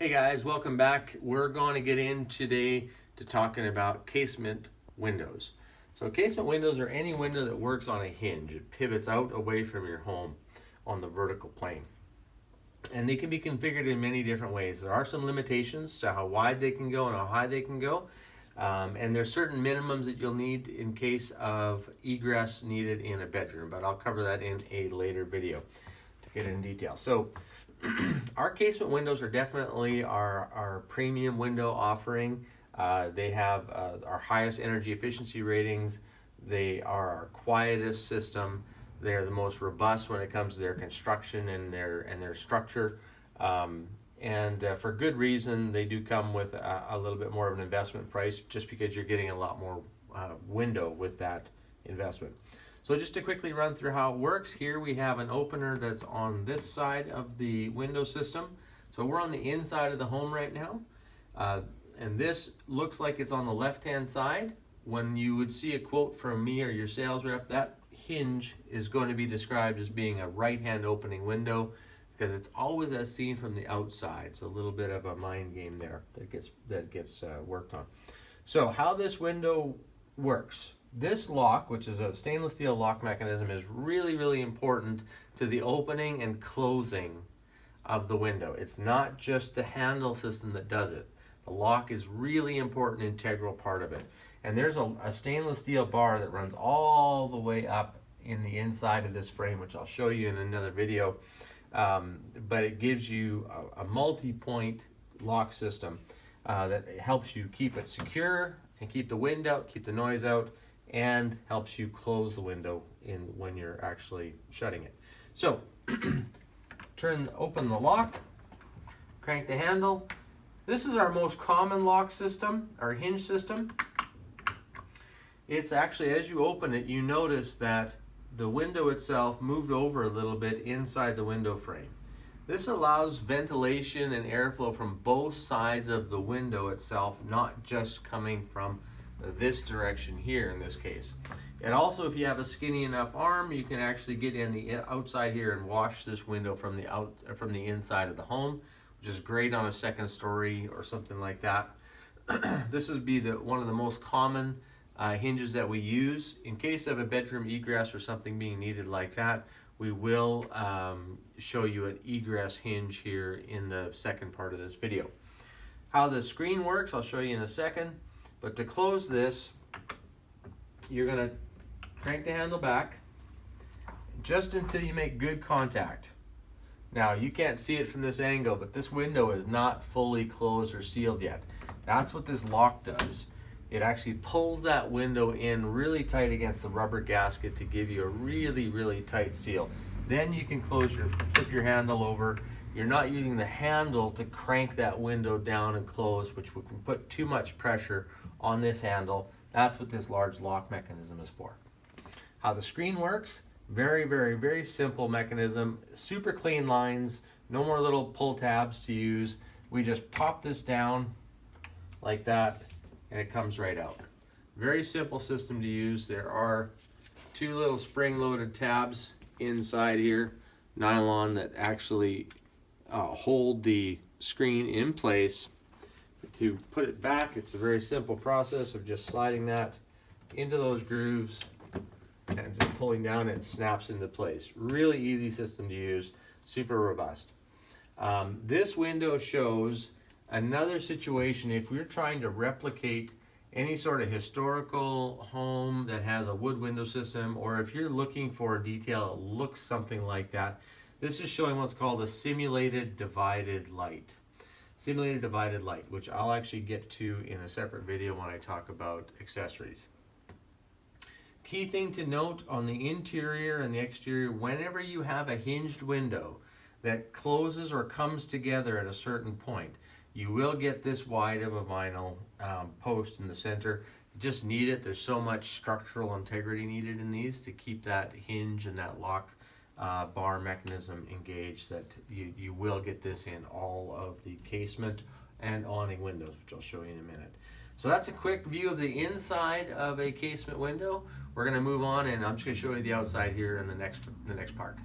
Hey guys, welcome back. We're going to get in today to talking about casement windows. So casement windows are any window that works on a hinge. It pivots out away from your home on the vertical plane. And they can be configured in many different ways. There are some limitations to how wide they can go and how high they can go. And there's certain minimums that you'll need in case of egress needed in a bedroom, but I'll cover that in a later video to get in detail. So our casement windows are definitely our premium window offering. They have our highest energy efficiency ratings. They are our quietest system. They're the most robust when it comes to their construction and their structure. For good reason, they do come with a little bit more of an investment price just because you're getting a lot more window with that investment. So just to quickly run through how it works, here we have an opener that's on this side of the window system. So we're on the inside of the home right now. And this looks like it's on the left-hand side. When you would see a quote from me or your sales rep, that hinge is going to be described as being a right-hand opening window because it's always as seen from the outside. So a little bit of a mind game there that gets worked on. So how this window works. This lock, which is a stainless steel lock mechanism, is really, really important to the opening and closing of the window. It's not just the handle system that does it. The lock is really important, integral part of it. And there's a stainless steel bar that runs all the way up in the inside of this frame, which I'll show you in another video. But it gives you a multi-point lock system that helps you keep it secure and keep the wind out, keep the noise out, and helps you close the window when you're actually shutting it. So open the lock, crank the handle. This is our most common lock system, our hinge system. It's actually, as you open it, you notice that the window itself moved over a little bit inside the window frame. This allows ventilation and airflow from both sides of the window itself, not just coming from this direction here in this case. And also, if you have a skinny enough arm, you can actually get in the outside here and wash this window from the inside of the home, which is great on a second story or something like that. This would be one of the most common hinges that we use. In case of a bedroom egress or something being needed like that, we will show you an egress hinge here in the second part of this video. How the screen works, I'll show you in a second. But to close this, you're going to crank the handle back just until you make good contact. Now, you can't see it from this angle, but this window is not fully closed or sealed yet. That's what this lock does. It actually pulls that window in really tight against the rubber gasket to give you a really, really tight seal. Then you can flip your handle over. You're not using the handle to crank that window down and close, which can put too much pressure on this handle. That's what this large lock mechanism is for. How the screen works, very, very, very simple mechanism. Super clean lines, no more little pull tabs to use. We just pop this down like that and it comes right out. Very simple system to use. There are two little spring-loaded tabs inside here, nylon, that actually hold the screen in place. To put it back, it's a very simple process of just sliding that into those grooves and just pulling down, and it snaps into place. Really easy system to use, super robust. This window shows another situation if we're trying to replicate any sort of historical home that has a wood window system, or if you're looking for a detail that looks something like that. This is showing what's called a simulated divided light. Simulated divided light, which I'll actually get to in a separate video when I talk about accessories. Key thing to note on the interior and the exterior, whenever you have a hinged window that closes or comes together at a certain point, you will get this wide of a vinyl post in the center. You just need it. There's so much structural integrity needed in these to keep that hinge and that lock bar mechanism engaged, that you will get this in all of the casement and awning windows, which I'll show you in a minute. So that's a quick view of the inside of a casement window. We're going to move on, and I'm just going to show you the outside here in the next part.